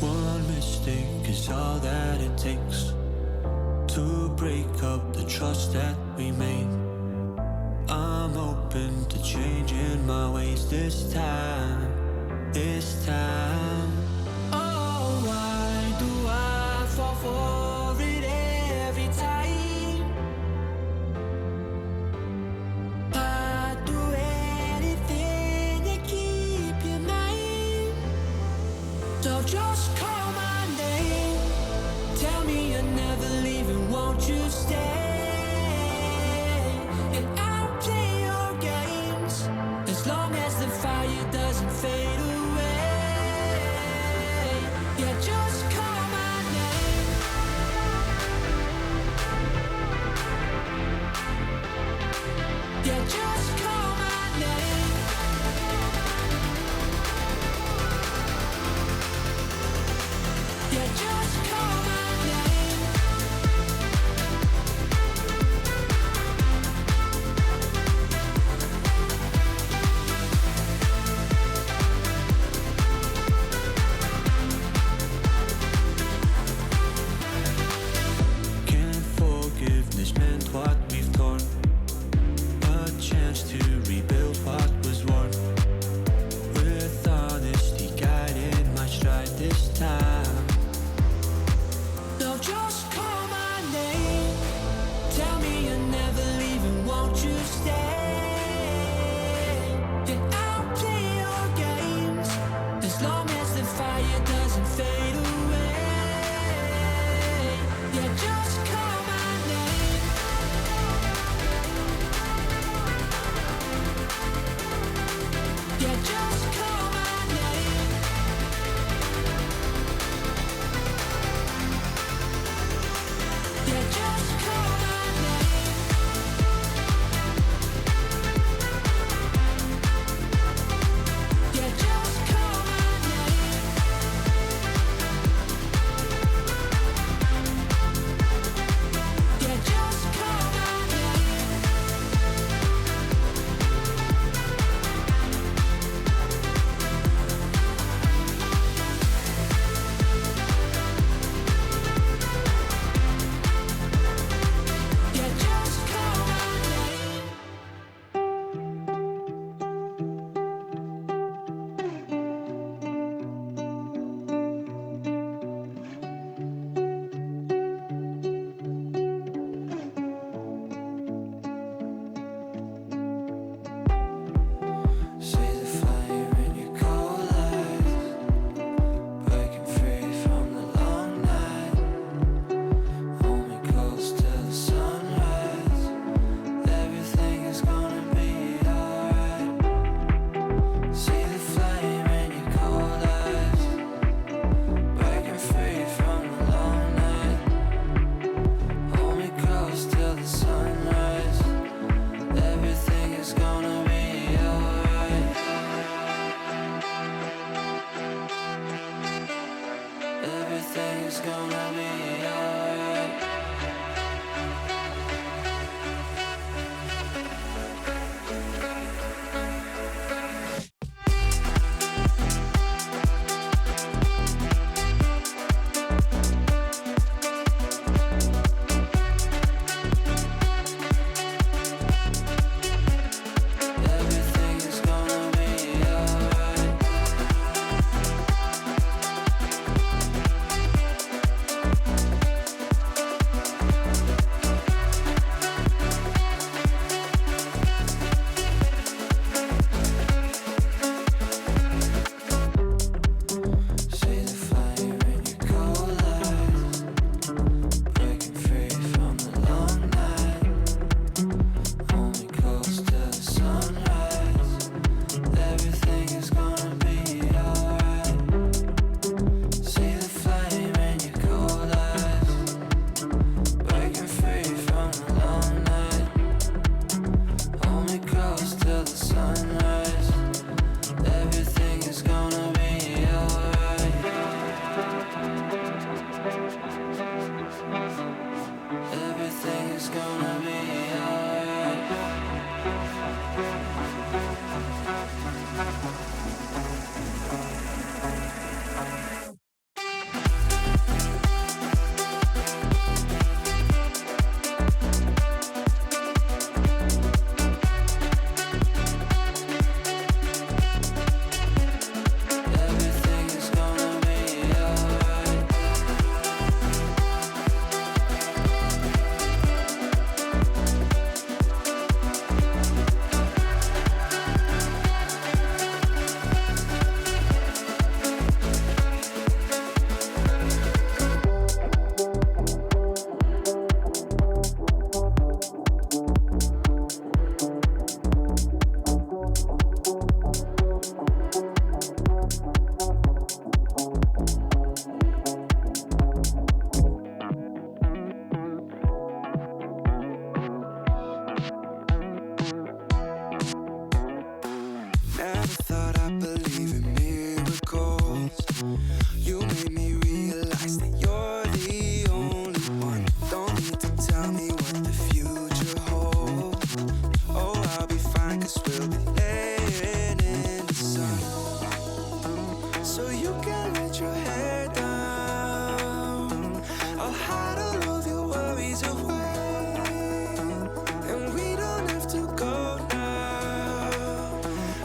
One mistake is all that it takes to break up the trust that we made. I'm open to changing my ways this time, this time. Oh, why do I fall for it every time? I'd do anything to keep you mine. So just call my name, tell me you're never leaving, won't you stay? And I'll play your games as long as the fire doesn't fade away. Yeah, just call my name. Yeah, just call my name. Yeah, just call my name. Can't forgiveness meant what we've torn, a chance to You made me realize that you're the only one. Don't need to tell me what the future holds. Oh, I'll be fine, 'cause we'll be laying in the sun. So you can let your hair down. I'll hide all of your worries away, and we don't have to go now.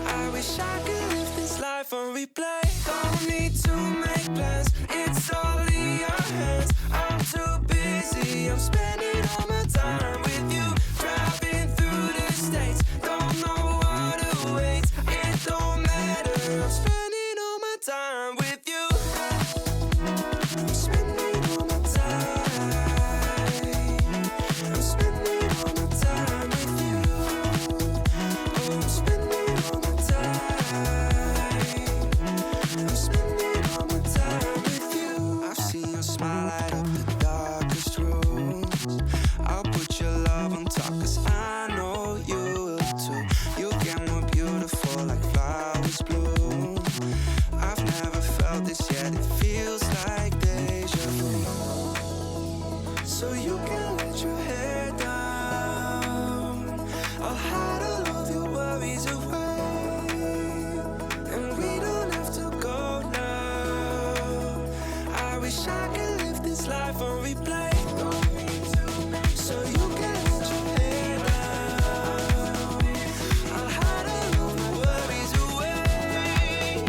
I wish I could live this life on replay. Don't need to make plans, it's all in your hands. I'm too busy, I'm spending all my time with you. Driving through the states, don't know what awaits. It don't matter, I'm spending all my time with you. I'm spending all my time. I'm spending all my time with you. Oh, I'm spending all my time. I'm spending all my time with you. I've seen your smile light up the darkest rooms. I'll put your love on top, 'cause I know you will too. You get more beautiful like flowers bloom. I've never felt this yet, it feels like deja vu. So you can let your hair down. I'll hide all of your worries away, and we don't have to go now. I wish I could live this life on replay. So you can let your hair down. I'll hide all of your worries away,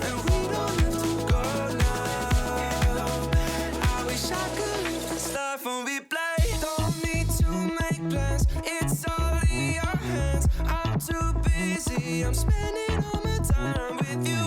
and we don't have to go now. I wish I could live this life on replay. Don't need to make plans, it's all in your hands. I'm too busy, I'm spending all my time with you.